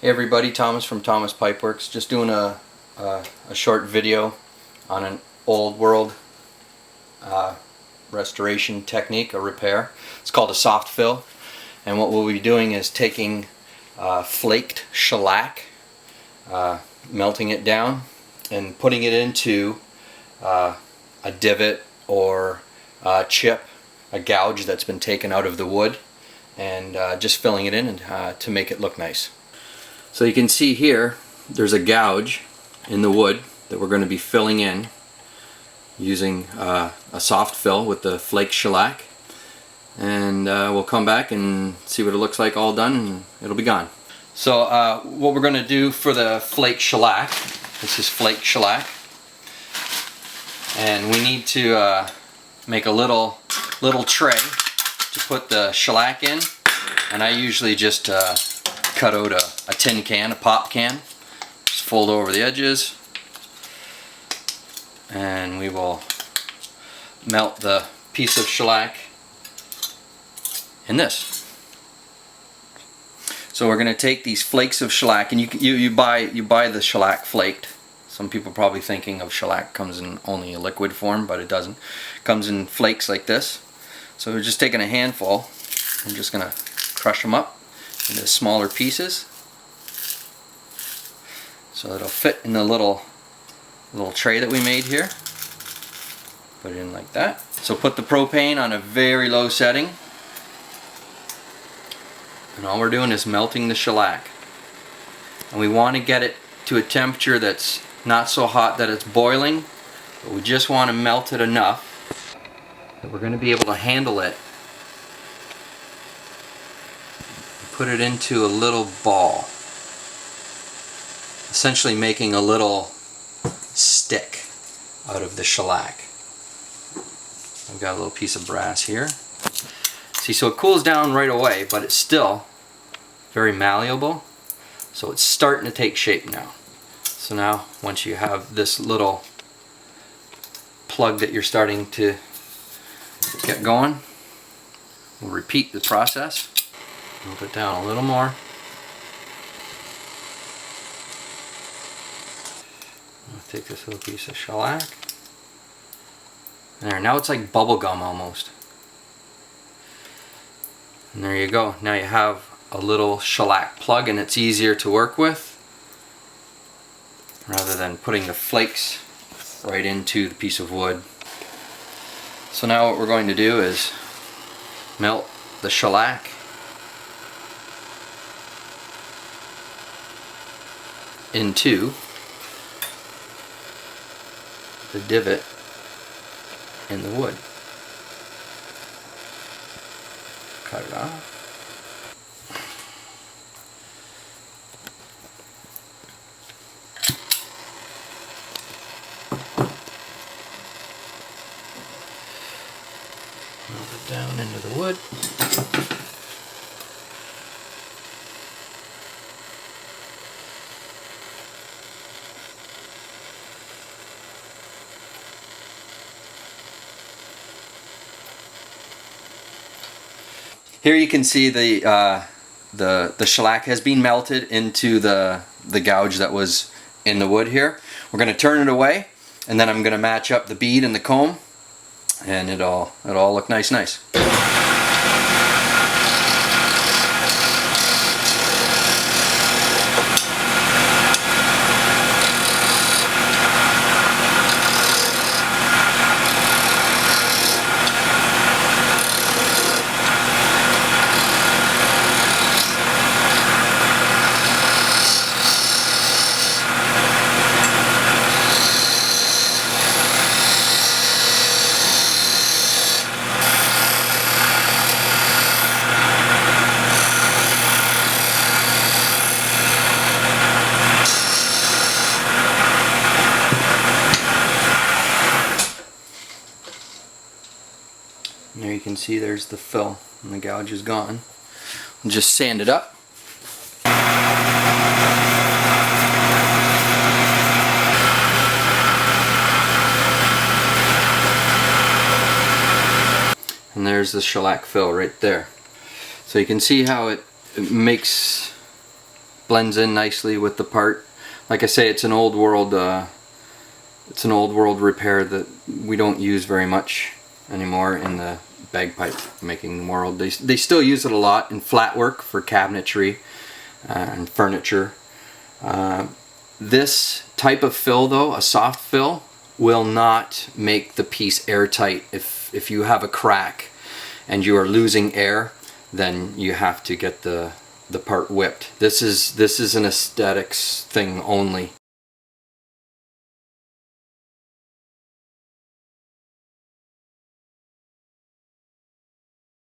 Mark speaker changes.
Speaker 1: Hey everybody, Thomas from Thomas Pipeworks. Just doing a short video on an old world restoration technique, a repair. It's called a soft fill, and what we'll be doing is taking flaked shellac, melting it down and putting it into a divot or a chip, a gouge that's been taken out of the wood, and just filling it in and, to make it look nice. So you can see here there's a gouge in the wood that we're going to be filling in using a soft fill with the flaked shellac, and we'll come back and see what it looks like all done, and it'll be gone. So what we're going to do for the flaked shellac, this is flaked shellac, and we need to make a little tray to put the shellac in, and I usually just cut out a tin can, a pop can, just fold over the edges, and we will melt the piece of shellac in this. So we're going to take these flakes of shellac, and you buy the shellac flaked. Some people are probably thinking of shellac comes in only a liquid form, but it doesn't. It comes in flakes like this. So we're just taking a handful. I'm just going to crush them up into smaller pieces so it'll fit in the little tray that we made here. Put it in like that. So put the propane on a very low setting, and all we're doing is melting the shellac, and we want to get it to a temperature that's not so hot that it's boiling, but we just want to melt it enough that we're going to be able to handle it. Put it into a little ball, essentially making a little stick out of the shellac. I've got a little piece of brass here. See, so it cools down right away, but it's still very malleable, so it's starting to take shape now. So now, once you have this little plug that you're starting to get going, we'll repeat the process. Move it down a little more. I'll take this little piece of shellac. There, now it's like bubble gum almost. And there you go. Now you have a little shellac plug, and it's easier to work with rather than putting the flakes right into the piece of wood. So now what we're going to do is melt the shellac into the divot in the wood. Cut it off. Move it down into the wood. Here you can see the shellac has been melted into the gouge that was in the wood here. We're going to turn it away, and then I'm going to match up the bead and the comb, and it'll all look nice. And there you can see there's the fill, and the gouge is gone. We'll just sand it up. And there's the shellac fill right there. So you can see how it makes blends in nicely with the part. Like I say, it's an old world repair that we don't use very much anymore in the bagpipe making world. They still use it a lot in flat work for cabinetry and furniture. This type of fill though, a soft fill, will not make the piece airtight. If you have a crack and you are losing air, then you have to get the part whipped. This is an aesthetics thing only.